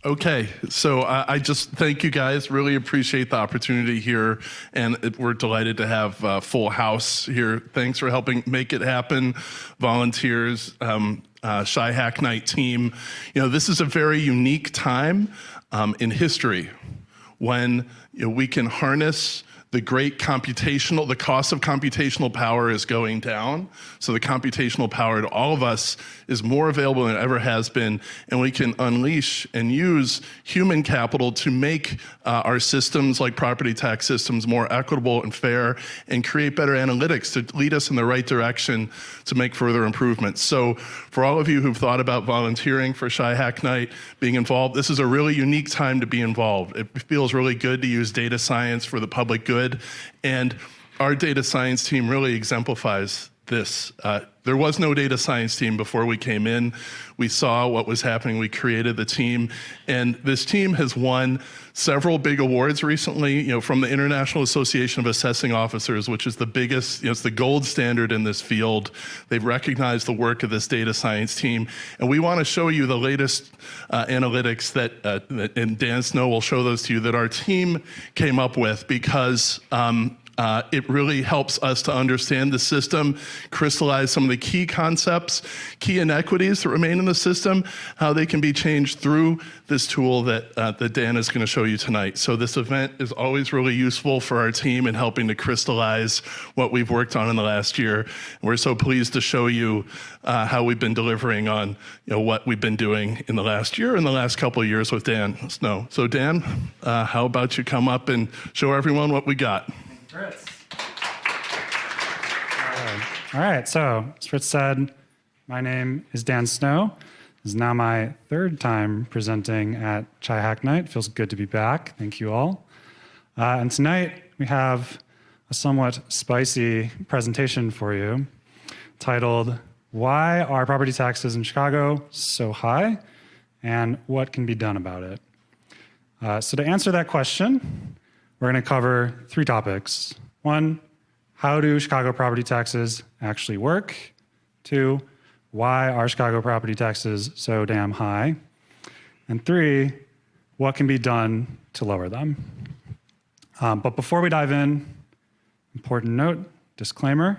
Okay, so I just thank you guys. Really appreciate the opportunity here, and we're delighted to have a full house here. Thanks for helping make it happen, volunteers, Shy Hack Night team. You know, this is a very unique time in history when we can harness the cost of computational power is going down. So the computational power to all of us is more available than it ever has been, and we can unleash and use human capital to make our systems, like property tax systems, more equitable and fair, and create better analytics to lead us in the right direction to make further improvements. So for all of you who've thought about volunteering for Shy Hack Night, being involved, this is a really unique time to be involved. It feels really good to use data science for the public good. And our data science team really exemplifies this. There was no data science team before we came in. We saw what was happening. We created the team. And this team has won several big awards recently, from the International Association of Assessing Officers, which is the biggest, it's the gold standard in this field. They've recognized the work of this data science team. And we want to show you the latest analytics and Dan Snow will show those to you, that our team came up with, because it really helps us to understand the system, crystallize some of the key concepts, key inequities that remain in the system, how they can be changed through this tool that Dan is going to show you tonight. So this event is always really useful for our team in helping to crystallize what we've worked on in the last year. And we're so pleased to show you how we've been delivering on what we've been doing in the last year and the last couple of years with Dan Snow. So Dan, how about you come up and show everyone what we got? Fritz. All right, so as Fritz said, my name is Dan Snow. This is now my third time presenting at Shy Hack Night. Feels good to be back. Thank you all. And tonight we have a somewhat spicy presentation for you titled, Why Are Property Taxes in Chicago So High and What Can Be Done About It? So to answer that question, we're going to cover three topics. One, how do Chicago property taxes actually work? Two, why are Chicago property taxes so damn high? And three, what can be done to lower them? But before we dive in, important note, disclaimer,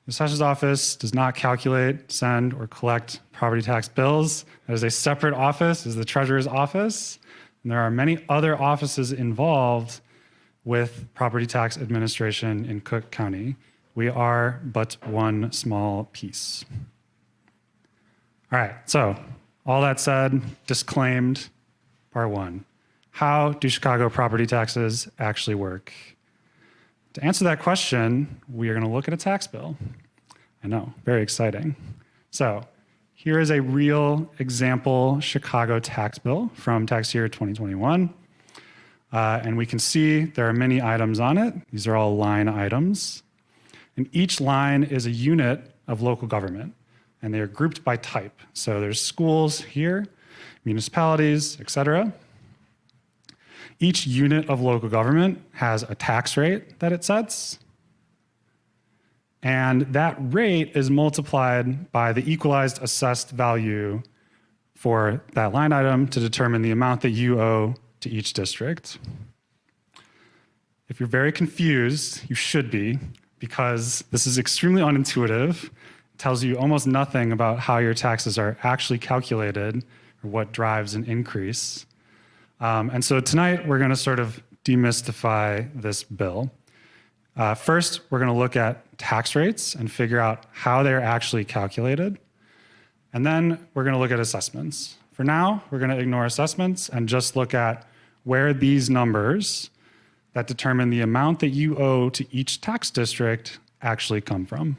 the Assessor's Office does not calculate, send, or collect property tax bills. That is a separate office, is the Treasurer's Office. And there are many other offices involved with property tax administration in Cook County. We are but one small piece. All right, so all that said, disclaimed, part one. How do Chicago property taxes actually work? To answer that question, we are going to look at a tax bill. I know, very exciting. So here is a real example Chicago tax bill from tax year 2021. And we can see there are many items on it. These are all line items. And each line is a unit of local government, and they are grouped by type. So there's schools here, municipalities, etc. Each unit of local government has a tax rate that it sets. And that rate is multiplied by the equalized assessed value for that line item to determine the amount that you owe to each district. If you're very confused, you should be, because this is extremely unintuitive. It tells you almost nothing about how your taxes are actually calculated or what drives an increase. And so tonight, we're going to sort of demystify this bill. First, we're going to look at tax rates and figure out how they're actually calculated. And then we're going to look at assessments. For now, we're going to ignore assessments and just look at where these numbers that determine the amount that you owe to each tax district actually come from.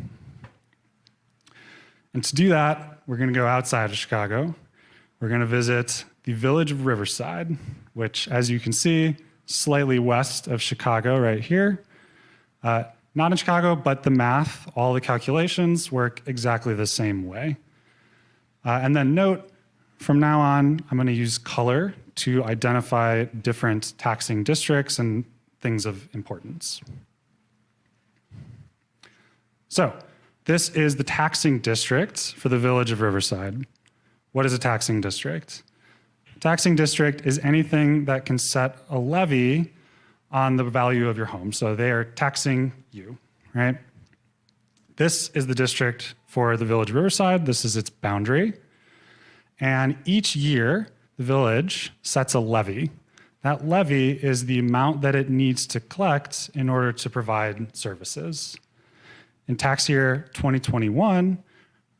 And to do that, we're going to go outside of Chicago. We're going to visit the village of Riverside, which, as you can see, slightly west of Chicago right here. Not in Chicago, but the math, all the calculations work exactly the same way. And then note, from now on, I'm going to use color to identify different taxing districts and things of importance. So this is the taxing district for the village of Riverside. What is a taxing district? Taxing district is anything that can set a levy on the value of your home. So they are taxing you, right? This is the district for the Village of Riverside. This is its boundary. And each year, the village sets a levy. That levy is the amount that it needs to collect in order to provide services. In tax year 2021,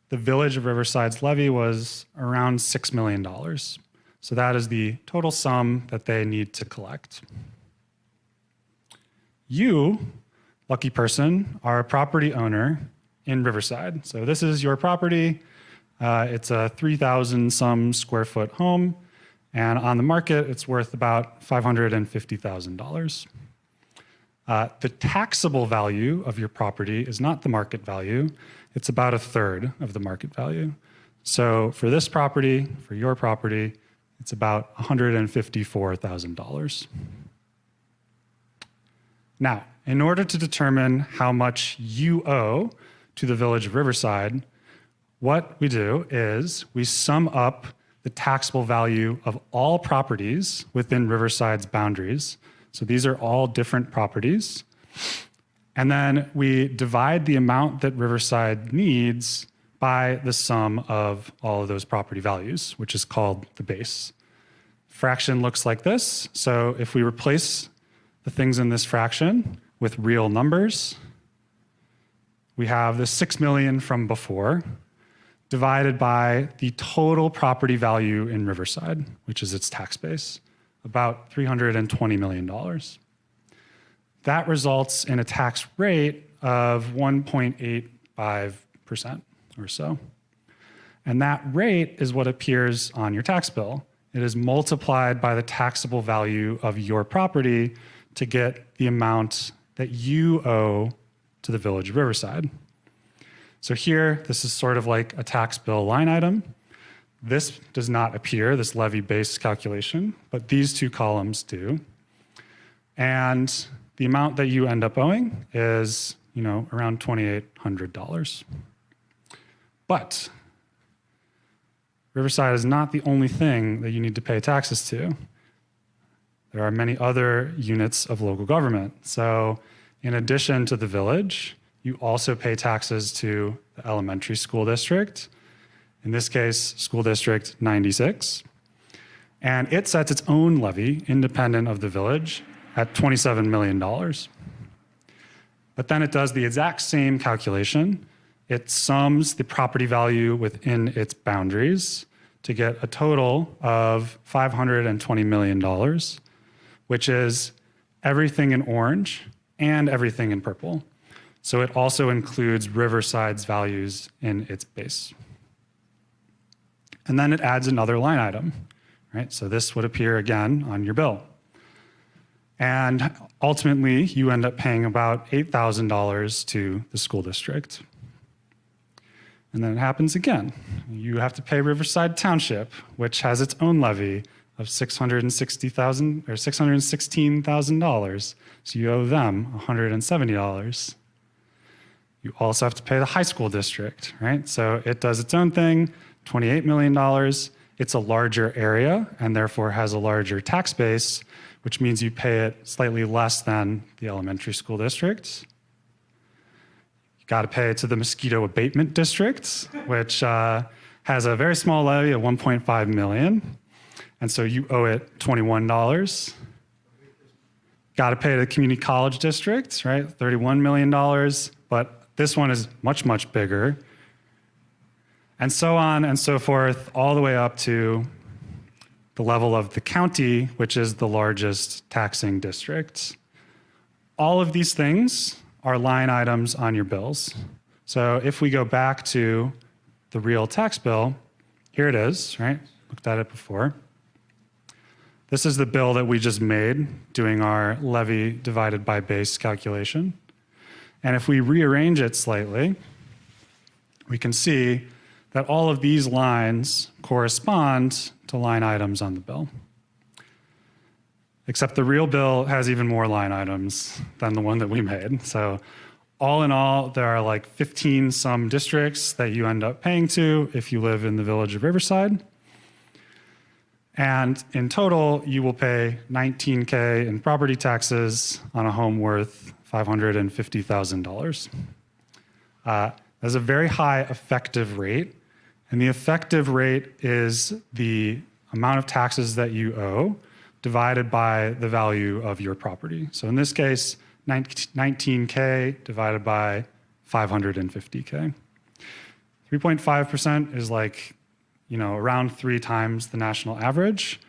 the Village of Riverside's levy was around $6 million. So that is the total sum that they need to collect. You, lucky person, are a property owner in Riverside. So this is your property. It's a 3,000 some square foot home. And on the market, it's worth about $550,000. The taxable value of your property is not the market value. It's about a third of the market value. So for this property, for your property, it's about $154,000. Now, in order to determine how much you owe to the Village of Riverside, what we do is we sum up the taxable value of all properties within Riverside's boundaries. So these are all different properties. And then we divide the amount that Riverside needs by the sum of all of those property values, which is called the base. Fraction looks like this. So if we replace the things in this fraction with real numbers, we have the 6 million from before divided by the total property value in Riverside, which is its tax base, about $320 million. That results in a tax rate of 1.85% or so. And that rate is what appears on your tax bill. It is multiplied by the taxable value of your property to get the amount that you owe to the Village of Riverside. So here, this is sort of like a tax bill line item. This does not appear, this levy-based calculation, but these two columns do. And the amount that you end up owing is, around $2,800. But Riverside is not the only thing that you need to pay taxes to. There are many other units of local government. So in addition to the village, you also pay taxes to the elementary school district, in this case, School District 96. And it sets its own levy, independent of the village, at $27 million. But then it does the exact same calculation. It sums the property value within its boundaries to get a total of $520 million, which is everything in orange and everything in purple. So it also includes Riverside's values in its base. And then it adds another line item, right? So this would appear again on your bill. And ultimately, you end up paying about $8,000 to the school district. And then it happens again. You have to pay Riverside Township, which has its own levy of $660,000 or $616,000. So you owe them $170. You also have to pay the high school district, right? So it does its own thing, $28 million. It's a larger area and therefore has a larger tax base, which means you pay it slightly less than the elementary school district. You got to pay it to the mosquito abatement district, which has a very small levy of $1.5 million. And so you owe it $21. Got to pay the community college district, right? $31 million. But this one is much, much bigger. And so on and so forth, all the way up to the level of the county, which is the largest taxing district. All of these things are line items on your bills. So if we go back to the real tax bill, here it is, right? Looked at it before. This is the bill that we just made doing our levy divided by base calculation. And if we rearrange it slightly, we can see that all of these lines correspond to line items on the bill. Except the real bill has even more line items than the one that we made. So all in all, there are like 15 some districts that you end up paying to if you live in the Village of Riverside. And in total, you will pay $19K in property taxes on a home worth $550,000. That's a very high effective rate. And the effective rate is the amount of taxes that you owe divided by the value of your property. So in this case, 19K divided by 550K. 3.5% is like, around 3 times the national average.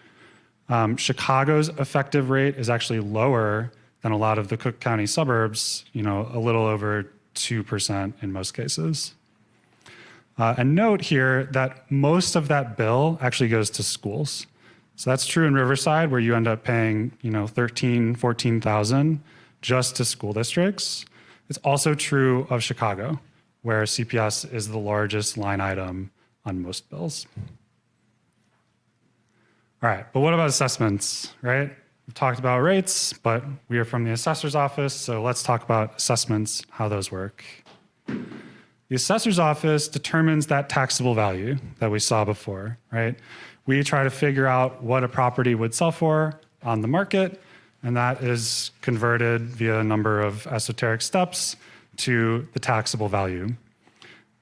Chicago's effective rate is actually lower than a lot of the Cook County suburbs, a little over 2% in most cases. And note here that most of that bill actually goes to schools. So that's true in Riverside, where you end up paying, $13,000, $14,000 just to school districts. It's also true of Chicago, where CPS is the largest line item on most bills. All right, but what about assessments, right? We've talked about rates, but we are from the assessor's office, so let's talk about assessments, how those work. The assessor's office determines that taxable value that we saw before, right? We try to figure out what a property would sell for on the market, and that is converted via a number of esoteric steps to the taxable value.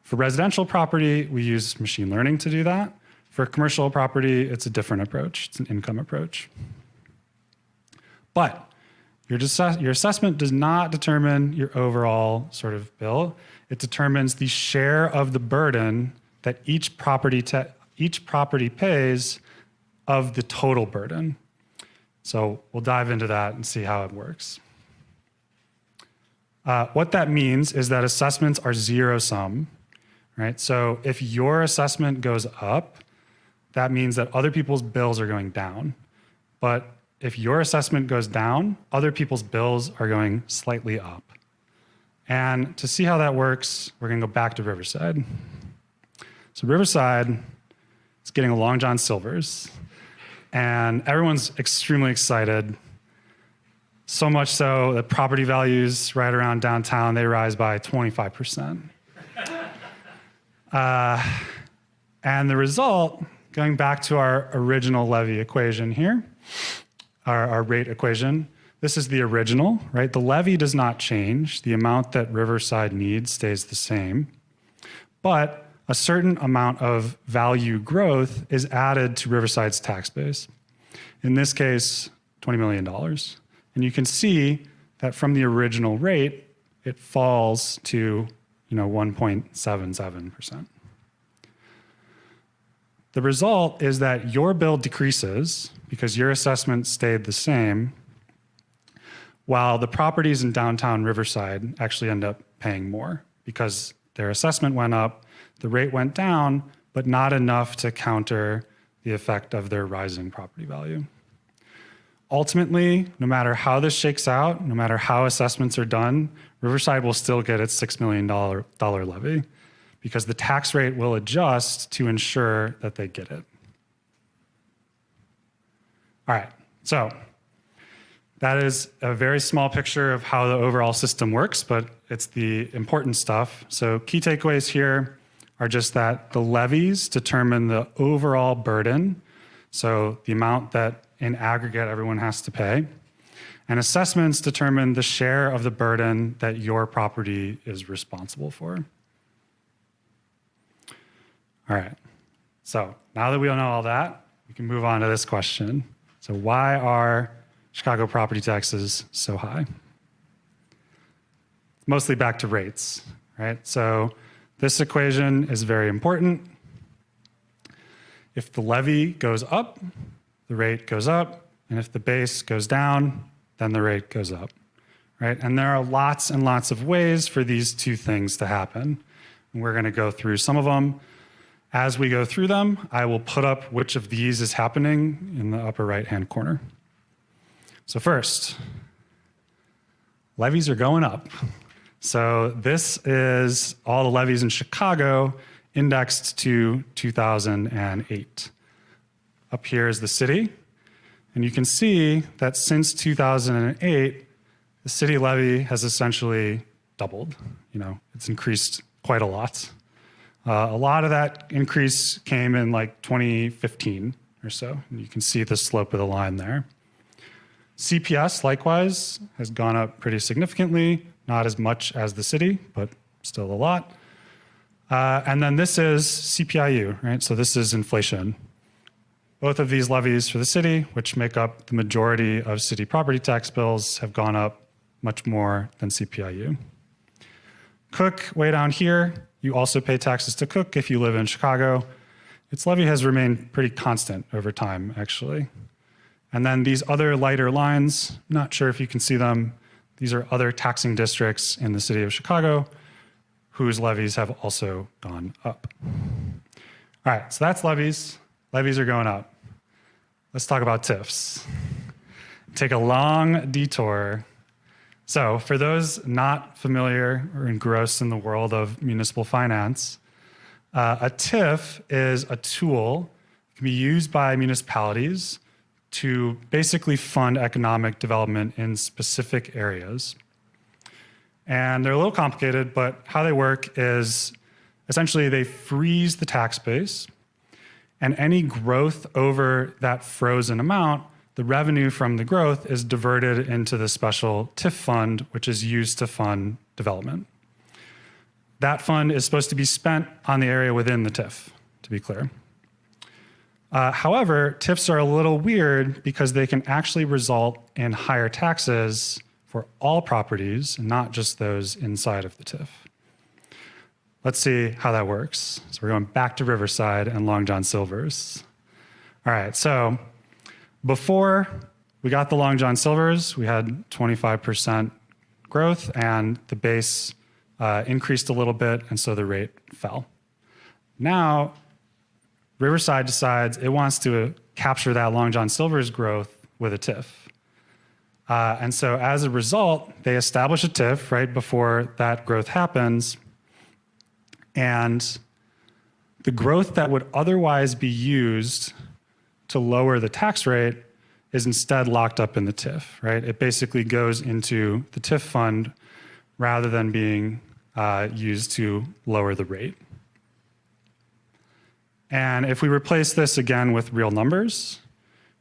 For residential property, we use machine learning to do that. For commercial property, it's a different approach. It's an income approach. But your assessment does not determine your overall sort of bill. It determines the share of the burden that each property pays of the total burden. So we'll dive into that and see how it works. What that means is that assessments are zero sum, right? So if your assessment goes up, that means that other people's bills are going down. But if your assessment goes down, other people's bills are going slightly up. And to see how that works, we're gonna go back to Riverside. So Riverside is getting a Long John Silver's, and everyone's extremely excited. So much so that property values right around downtown, they rise by 25%. And the result, going back to our original levy equation here, our rate equation, this is the original, right? The levy does not change. The amount that Riverside needs stays the same. But a certain amount of value growth is added to Riverside's tax base. In this case, $20 million. And you can see that from the original rate, it falls to 1.77%. The result is that your bill decreases because your assessment stayed the same, while the properties in downtown Riverside actually end up paying more because their assessment went up, the rate went down, but not enough to counter the effect of their rising property value. Ultimately, no matter how this shakes out, no matter how assessments are done, Riverside will still get its $6 million levy because the tax rate will adjust to ensure that they get it. All right, so that is a very small picture of how the overall system works, but it's the important stuff. So key takeaways here are just that the levies determine the overall burden, so the amount that in aggregate everyone has to pay, and assessments determine the share of the burden that your property is responsible for. All right, so now that we all know all that, we can move on to this question. So why are Chicago property taxes so high? Mostly back to rates, right? So this equation is very important. If the levy goes up, the rate goes up, and if the base goes down, then the rate goes up, right? And there are lots and lots of ways for these two things to happen. And we're gonna go through some of them. As we go through them, I will put up which of these is happening in the upper right-hand corner. So first, levies are going up. So this is all the levies in Chicago indexed to 2008. Up here is the city. And you can see that since 2008, the city levy has essentially doubled. It's increased quite a lot. A lot of that increase came in like 2015, or so. And you can see the slope of the line there. CPS, likewise, has gone up pretty significantly, not as much as the city, but still a lot. And then this is CPIU, right? So this is inflation. Both of these levies for the city, which make up the majority of city property tax bills, have gone up much more than CPIU. Cook, way down here, you also pay taxes to Cook if you live in Chicago. Its levy has remained pretty constant over time, actually. And then these other lighter lines, not sure if you can see them, these are other taxing districts in the city of Chicago whose levies have also gone up. All right, so that's levies. Levies are going up. Let's talk about TIFs. Take a long detour. So for those not familiar or engrossed in the world of municipal finance, a TIF is a tool that can be used by municipalities to basically fund economic development in specific areas. And they're a little complicated, but how they work is essentially they freeze the tax base, and any growth over that frozen amount, the revenue from the growth is diverted into the special TIF fund, which is used to fund development. That fund is supposed to be spent on the area within the TIF, to be clear. However, TIFs are a little weird because they can actually result in higher taxes for all properties, not just those inside of the TIF. Let's see how that works. So we're going back to Riverside and Long John Silver's. All right, so before we got the Long John Silver's, we had 25% growth and the base increased a little bit, and so the rate fell. Now, Riverside decides it wants to capture that Long John Silver's growth with a TIF. And so as a result, they establish a TIF right before that growth happens. And the growth that would otherwise be used to lower the tax rate is instead locked up in the TIF, right? It basically goes into the TIF fund rather than being used to lower the rate. And if we replace this again with real numbers,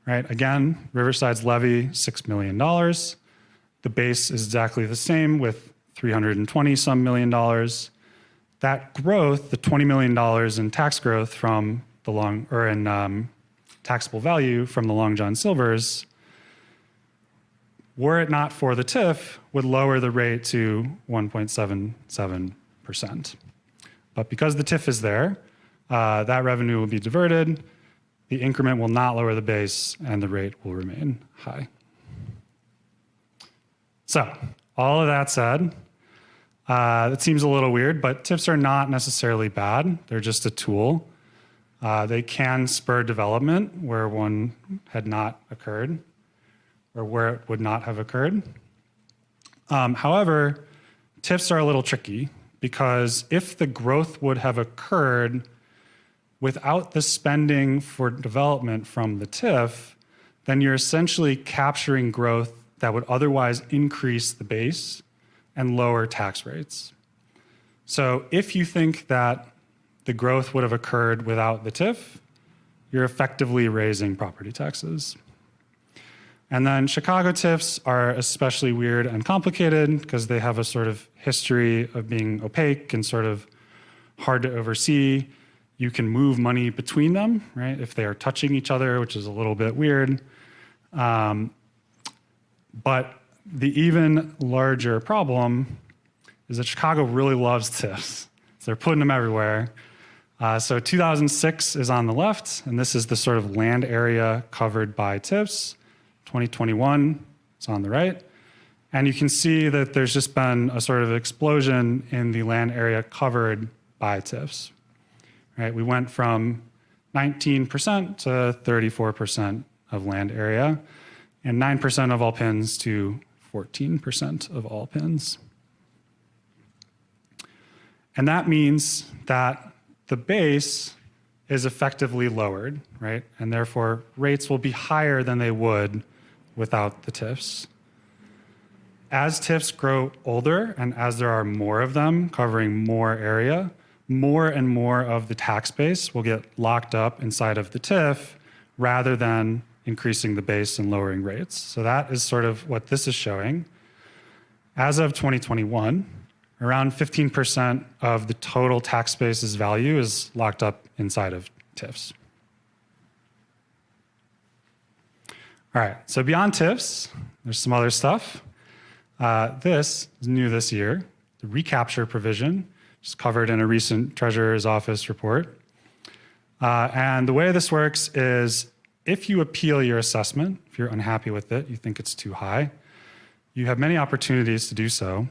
right? Again, Riverside's levy, $6 million. The base is exactly the same with $320-some million. That growth, the $20 million in tax growth from the taxable value from the Long John Silver's, were it not for the TIF, would lower the rate to 1.77%. But because the TIF is there, that revenue will be diverted, the increment will not lower the base, and the rate will remain high. So, all of that said, it seems a little weird, but TIFs are not necessarily bad. They're just a tool. They can spur development where one had not occurred or where it would not have occurred. However, TIFs are a little tricky because if the growth would have occurred without the spending for development from the TIF, then you're essentially capturing growth that would otherwise increase the base and lower tax rates. So if you think that the growth would have occurred without the TIF, you're effectively raising property taxes. And then Chicago TIFs are especially weird and complicated because they have a sort of history of being opaque and sort of hard to oversee. You can move money between them, right, if they are touching each other, which is a little bit weird. But the even larger problem is that Chicago really loves TIFs. So they're putting them everywhere. So 2006 is on the left, and this is the sort of land area covered by TIFs. 2021 is on the right. And you can see that there's just been a sort of explosion in the land area covered by TIFs. Right? We went from 19% to 34% of land area, and 9% of all pins to 14% of all pins. And that means that the base is effectively lowered, right? And therefore, rates will be higher than they would without the TIFs. As TIFs grow older and as there are more of them covering more area, more and more of the tax base will get locked up inside of the TIF rather than increasing the base and lowering rates. So that is sort of what this is showing. As of 2021, around 15% of the total tax base's value is locked up inside of TIFs. All right, so beyond TIFs, there's some other stuff. This is new this year, the recapture provision, which is covered in a recent Treasurer's Office report. And the way this works is if you appeal your assessment, if you're unhappy with it, you think it's too high, you have many opportunities to do so.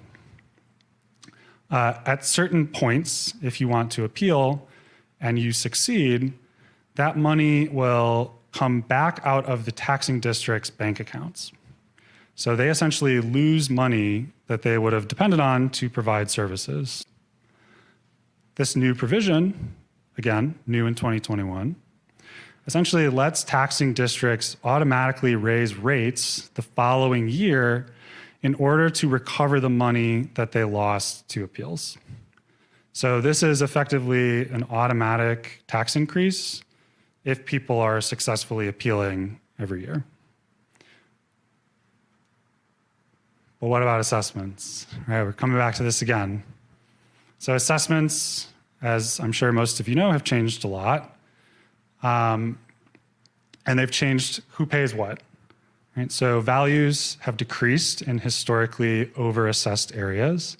At certain points, if you want to appeal and you succeed, that money will come back out of the taxing district's bank accounts. So they essentially lose money that they would have depended on to provide services. This new provision, again, new in 2021, essentially lets taxing districts automatically raise rates the following year in order to recover the money that they lost to appeals. So this is effectively an automatic tax increase if people are successfully appealing every year. But what about assessments? All right, we're coming back to this again. So assessments, as I'm sure most of you know, have changed a lot. And they've changed who pays what. Right? So values have decreased in historically over-assessed areas.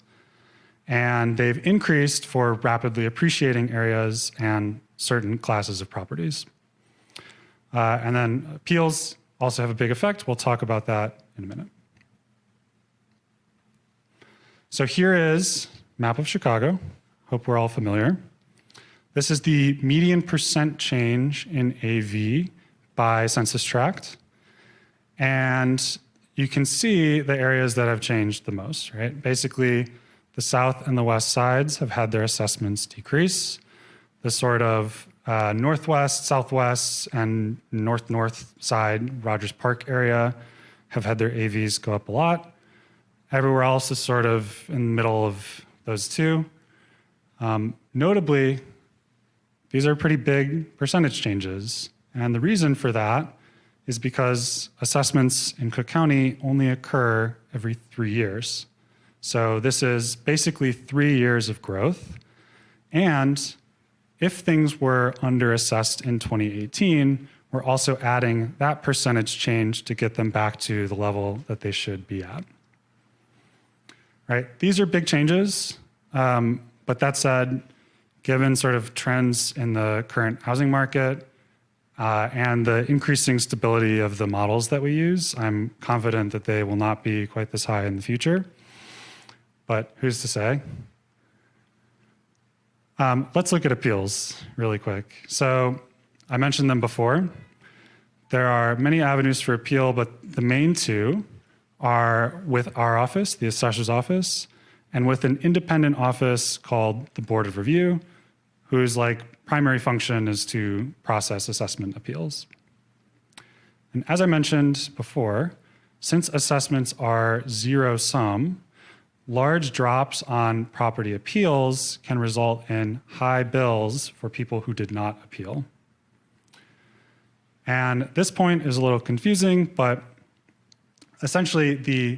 And they've increased for rapidly appreciating areas and certain classes of properties. And then appeals also have a big effect. We'll talk about that in a minute. So here is a map of Chicago. Hope we're all familiar. This is the median percent change in AV by census tract. And you can see the areas that have changed the most, right? Basically, the south and the west sides have had their assessments decrease. The sort of northwest, southwest, and north-north side, Rogers Park area, have had their AVs go up a lot. Everywhere else is sort of in the middle of those two. Notably, these are pretty big percentage changes. And the reason for that is because assessments in Cook County only occur every 3 years. So this is basically 3 years of growth. And if things were underassessed in 2018, we're also adding that percentage change to get them back to the level that they should be at. Right? These are big changes, but that said, given sort of trends in the current housing market and the increasing stability of the models that we use, I'm confident that they will not be quite this high in the future. But who's to say? Let's look at appeals really quick. So I mentioned them before. There are many avenues for appeal, but the main two are with our office, the Assessor's Office, and with an independent office called the Board of Review, whose primary function is to process assessment appeals. And as I mentioned before, since assessments are zero-sum, large drops on property appeals can result in high bills for people who did not appeal. And this point is a little confusing, but essentially the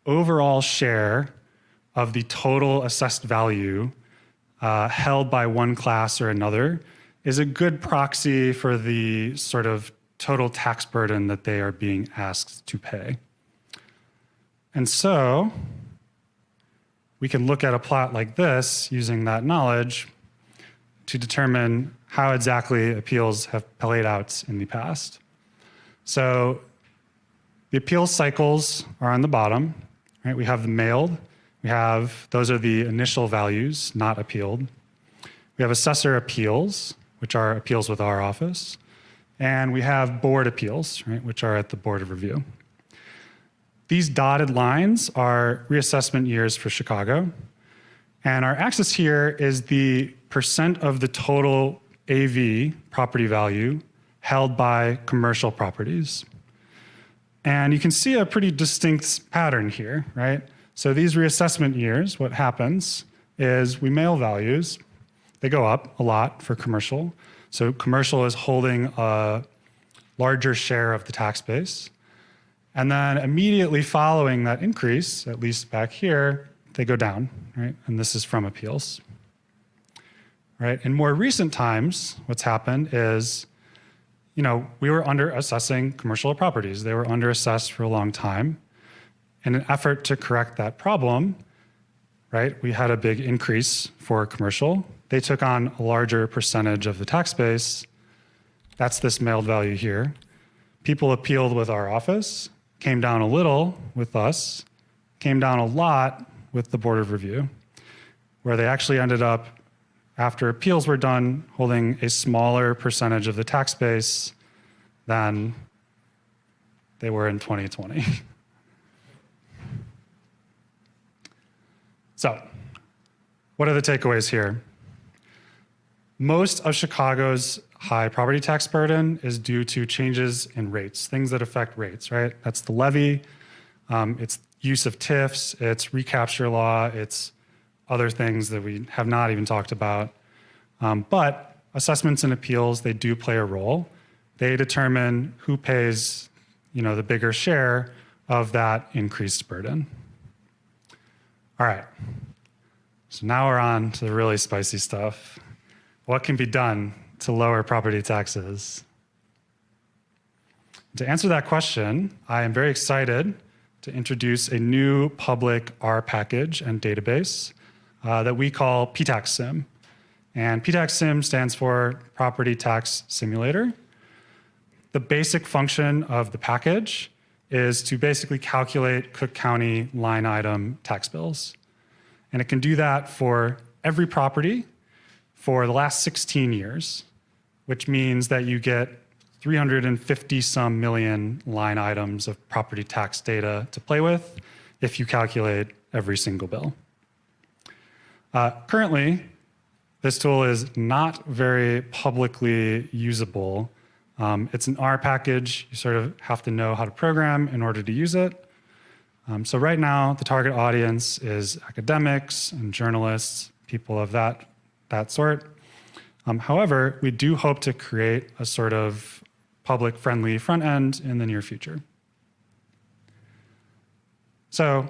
overall share of the total assessed value held by one class or another is a good proxy for the sort of total tax burden that they are being asked to pay. And so we can look at a plot like this using that knowledge to determine how exactly appeals have played out in the past. So the appeals cycles are on the bottom, right? We have the mailed. Those are the initial values, not appealed. We have assessor appeals, which are appeals with our office. And we have board appeals, right, which are at the Board of Review. These dotted lines are reassessment years for Chicago. And our axis here is the percent of the total AV property value held by commercial properties. And you can see a pretty distinct pattern here, right? So these reassessment years, what happens is we mail values. They go up a lot for commercial. So commercial is holding a larger share of the tax base. And then immediately following that increase, at least back here, they go down, right? And this is from appeals. Right? In more recent times, what's happened is, we were under assessing commercial properties. They were under assessed for a long time. In an effort to correct that problem, right, we had a big increase for commercial. They took on a larger percentage of the tax base. That's this mailed value here. People appealed with our office, came down a little with us, came down a lot with the Board of Review, where they actually ended up, after appeals were done, holding a smaller percentage of the tax base than they were in 2020. So, what are the takeaways here? Most of Chicago's high property tax burden is due to changes in rates, things that affect rates, right? That's the levy, it's use of TIFs, it's recapture law, it's other things that we have not even talked about. But assessments and appeals, they do play a role. They determine who pays, the bigger share of that increased burden. All right, so now we're on to the really spicy stuff. What can be done to lower property taxes? To answer that question, I am very excited to introduce a new public R package and database that we call PTAX Sim. And PTAX Sim stands for Property Tax Simulator. The basic function of the package is to basically calculate Cook County line item tax bills. And it can do that for every property for the last 16 years, which means that you get 350 some million line items of property tax data to play with if you calculate every single bill. Currently, this tool is not very publicly usable. It's an R package. You sort of have to know how to program in order to use it. So right now, the target audience is academics and journalists, people of that sort. However, we do hope to create a sort of public-friendly front end in the near future. So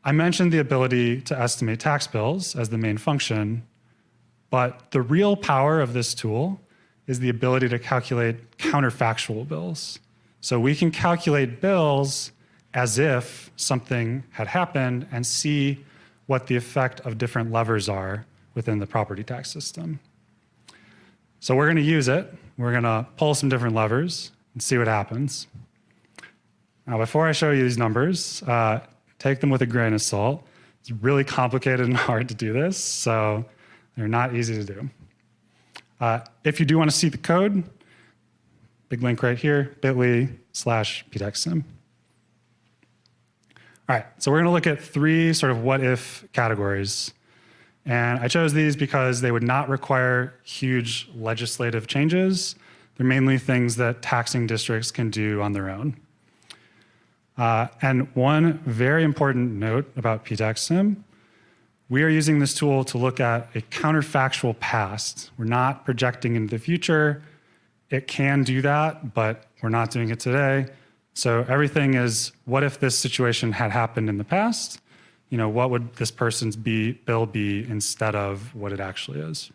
I mentioned the ability to estimate tax bills as the main function, but the real power of this tool is the ability to calculate counterfactual bills. So we can calculate bills as if something had happened and see what the effect of different levers are within the property tax system. So we're going to use it. We're going to pull some different levers and see what happens. Now, before I show you these numbers, take them with a grain of salt. It's really complicated and hard to do this, so they're not easy to do. If you do want to see the code, big link right here, bit.ly/ptaxsim. All right, so we're going to look at three sort of what-if categories. And I chose these because they would not require huge legislative changes. They're mainly things that taxing districts can do on their own. And one very important note about PTAX-SIM, we are using this tool to look at a counterfactual past. We're not projecting into the future. It can do that, but we're not doing it today. So everything is, what if this situation had happened in the past? What would this person's bill be instead of what it actually is?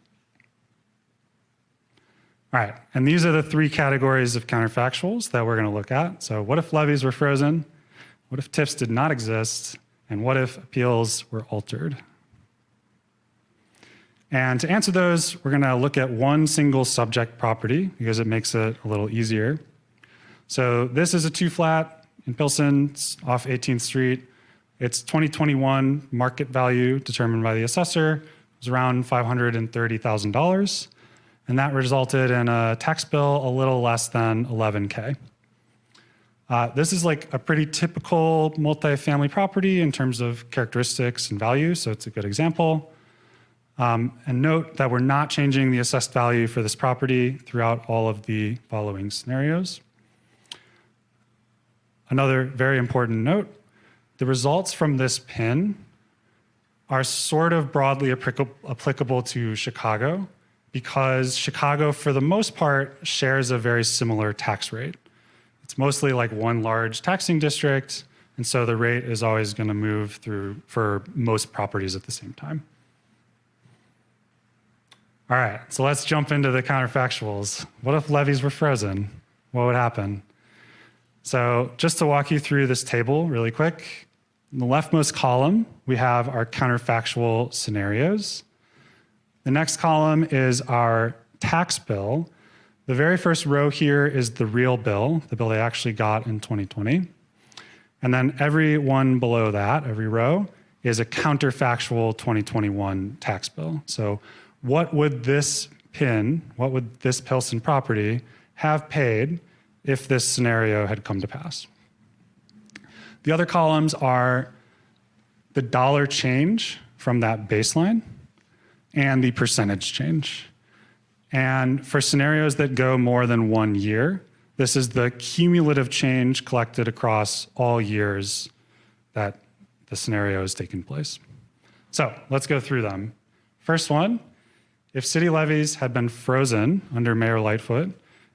All right, and these are the three categories of counterfactuals that we're going to look at. So what if levies were frozen? What if TIFs did not exist? And what if appeals were altered? And to answer those, we're going to look at one single subject property because it makes it a little easier. So this is a 2-flat in Pilsen. It's off 18th Street. Its 2021 market value determined by the assessor was around $530,000. And that resulted in a tax bill a little less than $11K. This is like a pretty typical multifamily property in terms of characteristics and value, so it's a good example. And note that we're not changing the assessed value for this property throughout all of the following scenarios. Another very important note, the results from this PIN are sort of broadly applicable to Chicago, because Chicago, for the most part, shares a very similar tax rate. It's mostly like one large taxing district, and so the rate is always going to move through for most properties at the same time. All right, so let's jump into the counterfactuals. What if levies were frozen? What would happen? So just to walk you through this table really quick, in the leftmost column, we have our counterfactual scenarios. The next column is our tax bill. The very first row here is the real bill, the bill they actually got in 2020. And then every one below that, every row, is a counterfactual 2021 tax bill. So what would this Pilsen property have paid if this scenario had come to pass? The other columns are the dollar change from that baseline and the percentage change. And for scenarios that go more than 1 year, this is the cumulative change collected across all years that the scenario has taken place. So let's go through them. First one, if city levies had been frozen under Mayor Lightfoot,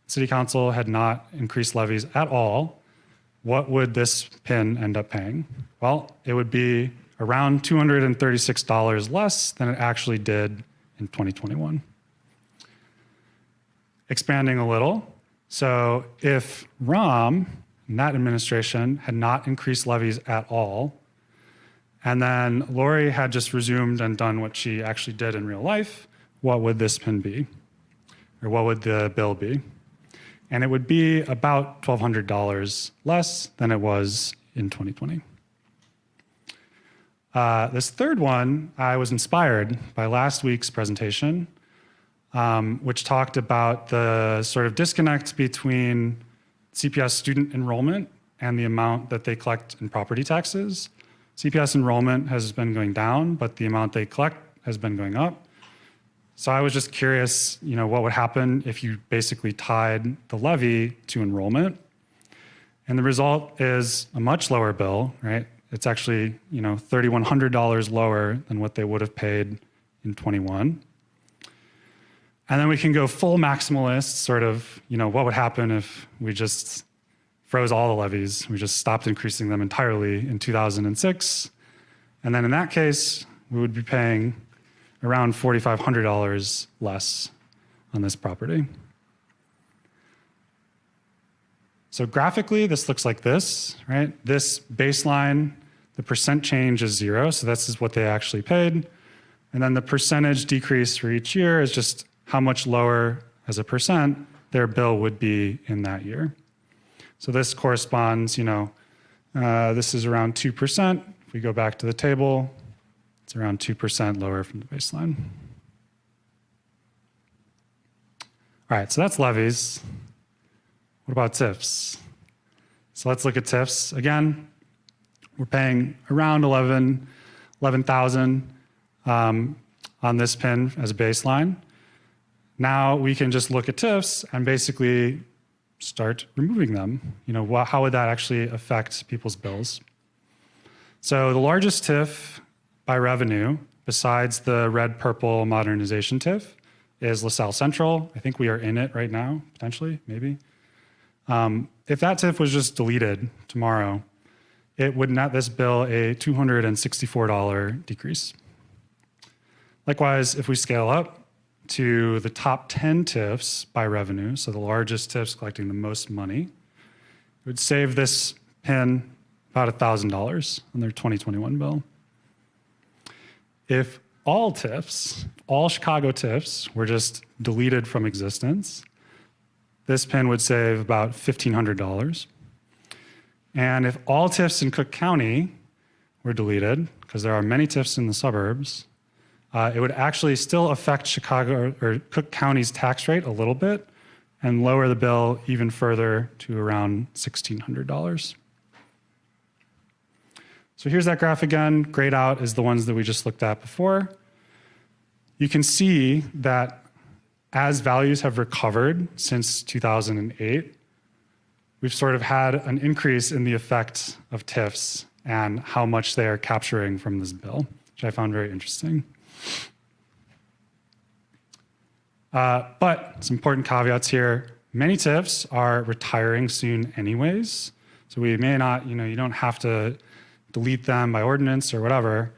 City Council had not increased levies at all, what would this PIN end up paying? Well, it would be around $236 less than it actually did in 2021. Expanding a little, so if Rahm and that administration had not increased levies at all, and then Lori had just resumed and done what she actually did in real life, what would this PIN be? Or what would the bill be? And it would be about $1,200 less than it was in 2020. This third one, I was inspired by last week's presentation, which talked about the sort of disconnect between CPS student enrollment and the amount that they collect in property taxes. CPS enrollment has been going down, but the amount they collect has been going up. So I was just curious, what would happen if you basically tied the levy to enrollment? And the result is a much lower bill, right? It's actually, $3,100 lower than what they would have paid in 21. And then we can go full maximalist, sort of, what would happen if we just froze all the levies? We just stopped increasing them entirely in 2006. And then in that case, we would be paying around $4,500 less on this property. So graphically, this looks like this, right? This baseline, the percent change is 0, so this is what they actually paid. And then the percentage decrease for each year is just how much lower as a percent their bill would be in that year. So this corresponds, this is around 2%. If we go back to the table, it's around 2% lower from the baseline. All right, so that's levies. What about TIFs? So let's look at TIFs. Again, we're paying around $11,000 on this PIN as a baseline. Now we can just look at TIFs and basically start removing them. How would that actually affect people's bills? So the largest TIF by revenue, besides the red-purple modernization TIF, is LaSalle Central. I think we are in it right now, potentially, maybe. If that TIF was just deleted tomorrow, it would net this bill a $264 decrease. Likewise, if we scale up to the top 10 TIFs by revenue, so the largest TIFs collecting the most money, it would save this PIN about $1,000 on their 2021 bill. If all TIFs, all Chicago TIFs, were just deleted from existence, this PIN would save about $1,500. And if all TIFs in Cook County were deleted, because there are many TIFs in the suburbs, it would actually still affect Chicago or Cook County's tax rate a little bit and lower the bill even further to around $1,600. So here's that graph again. Grayed out is the ones that we just looked at before. You can see that as values have recovered since 2008, we've sort of had an increase in the effect of TIFs and how much they are capturing from this bill, which I found very interesting. But some important caveats here. Many TIFs are retiring soon anyways. So we may not, you don't have to delete them by ordinance or whatever.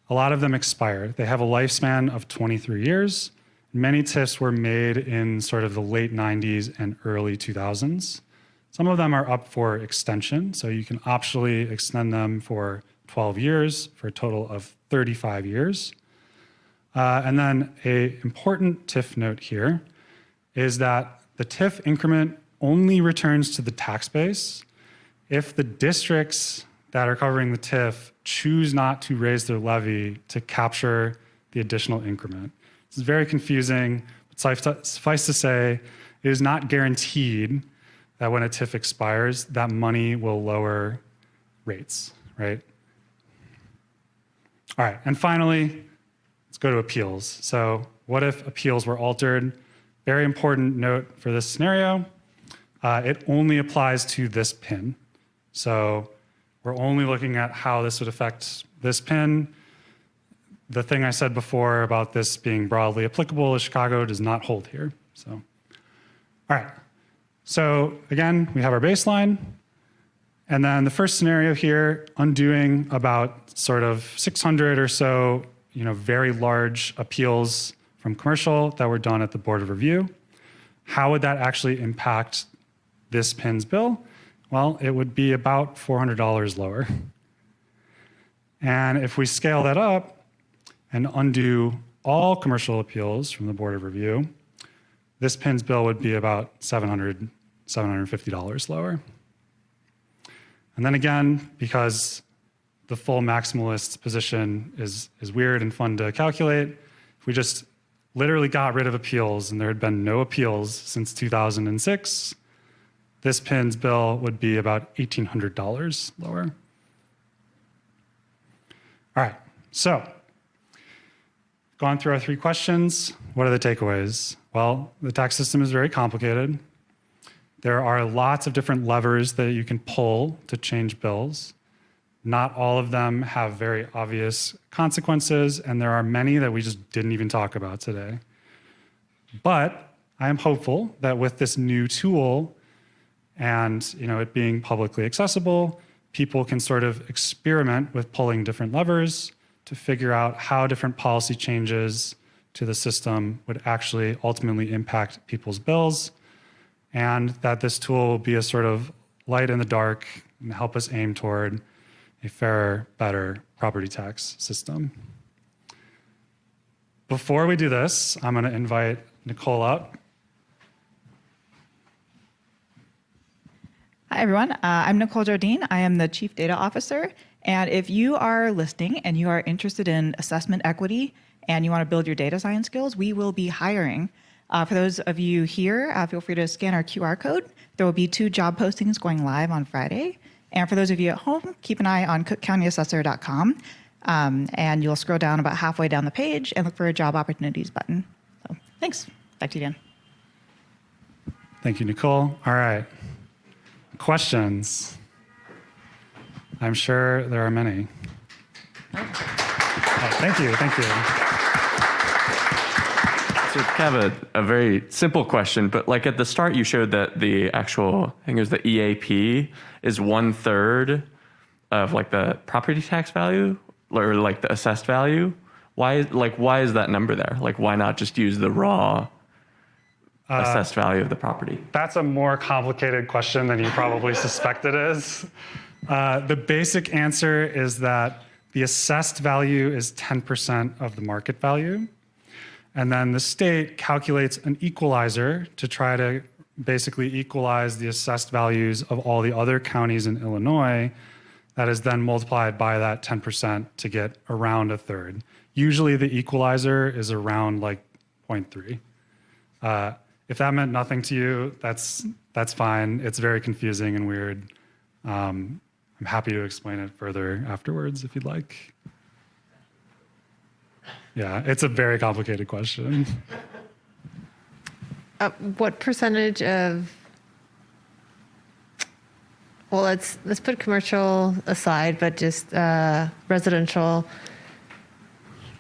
A lot of them expire. They have a lifespan of 23 years. Many TIFs were made in sort of the late 90s and early 2000s. Some of them are up for extension, so you can optionally extend them for 12 years for a total of 35 years. And then an important TIF note here is that the TIF increment only returns to the tax base if the districts that are covering the TIF choose not to raise their levy to capture the additional increment. This is very confusing, but suffice to say, it is not guaranteed that when a TIF expires, that money will lower rates, right? All right, and finally, let's go to appeals. So what if appeals were altered? Very important note for this scenario. It only applies to this PIN. So we're only looking at how this would affect this PIN. The thing I said before about this being broadly applicable to Chicago does not hold here. So, all right. So again, we have our baseline. And then the first scenario here, undoing about sort of 600 or so, very large appeals from commercial that were done at the Board of Review. How would that actually impact this PIN's bill? Well, it would be about $400 lower. And if we scale that up and undo all commercial appeals from the Board of Review, this PIN's bill would be about $750 lower. And then again, because the full maximalist position is weird and fun to calculate, if we just literally got rid of appeals and there had been no appeals since 2006, this PIN's bill would be about $1,800 lower. All right, so gone through our 3 questions. What are the takeaways? Well, the tax system is very complicated. There are lots of different levers that you can pull to change bills. Not all of them have very obvious consequences, and there are many that we just didn't even talk about today. But I am hopeful that with this new tool and it being publicly accessible, people can sort of experiment with pulling different levers to figure out how different policy changes to the system would actually ultimately impact people's bills, and that this tool will be a sort of light in the dark and help us aim toward a fairer, better property tax system. Before we do this, I'm going to invite Nicole up. Hi, everyone. I'm Nicole Jardine. I am the Chief Data Officer. And if you are listening and you are interested in assessment equity and you want to build your data science skills, we will be hiring. For those of you here, feel free to scan our QR code. There will be 2 job postings going live on Friday. And for those of you at home, keep an eye on cookcountyassessor.com, and you'll scroll down about halfway down the page and look for a job opportunities button. So thanks. Back to you, Dan. Thank you, Nicole. All right. Questions? I'm sure there are many. Thank you. So kind of a very simple question, but like at the start you showed that the actual, I think it was the EAP is 1/3 of like the property tax value or like the assessed value. Why is that number there? Like why not just use the raw assessed value of the property? That's a more complicated question than you probably suspect it is. The basic answer is that the assessed value is 10% of the market value. And then the state calculates an equalizer to try to basically equalize the assessed values of all the other counties in Illinois. That is then multiplied by that 10% to get around 1/3. Usually the equalizer is around like 0.3. If that meant nothing to you, that's fine. It's very confusing and weird. I'm happy to explain it further afterwards if you'd like. Yeah, it's a very complicated question. What percentage of, well, let's put commercial aside, but just residential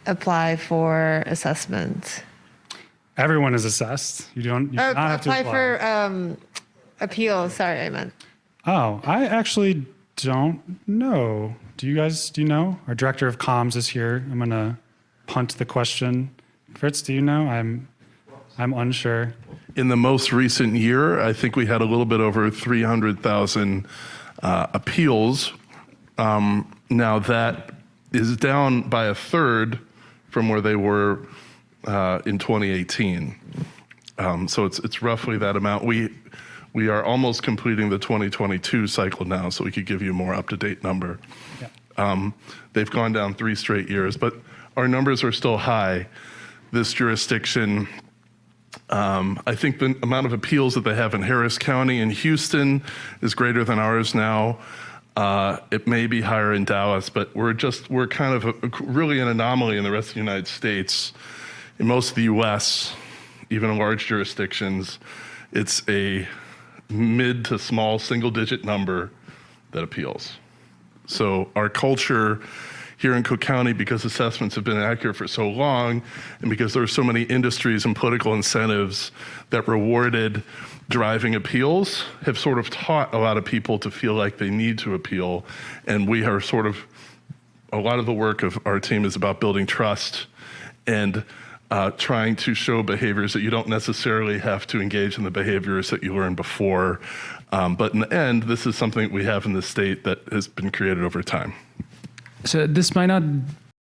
apply for assessment? everyone is assessed. You do not have to apply apply. for appeal. Sorry, I meant. Oh, I actually don't know. Do you know? Our director of comms is here. I'm going to punt the question. Fritz, do you know? I'm unsure. In the most recent year, I think we had a little bit over 300,000 appeals. Now that is down by a third from where they were in 2018. So it's roughly that amount. We are almost completing the 2022 cycle now, so we could give you a more up-to-date number. Yeah. They've gone down 3 straight years, but our numbers are still high. This jurisdiction, I think the amount of appeals that they have in Harris County and Houston is greater than ours now. It may be higher in Dallas, but we're kind of really an anomaly in the rest of the United States. In most of the U.S., even in large jurisdictions, it's a mid to small single-digit number that appeals. So our culture here in Cook County, because assessments have been accurate for so long, and because there are so many industries and political incentives that rewarded driving appeals, have sort of taught a lot of people to feel like they need to appeal. And we are sort of, a lot of the work of our team is about building trust and trying to show behaviors that you don't necessarily have to engage in the behaviors that you learned before. But in the end, this is something we have in the state that has been created over time. So this might not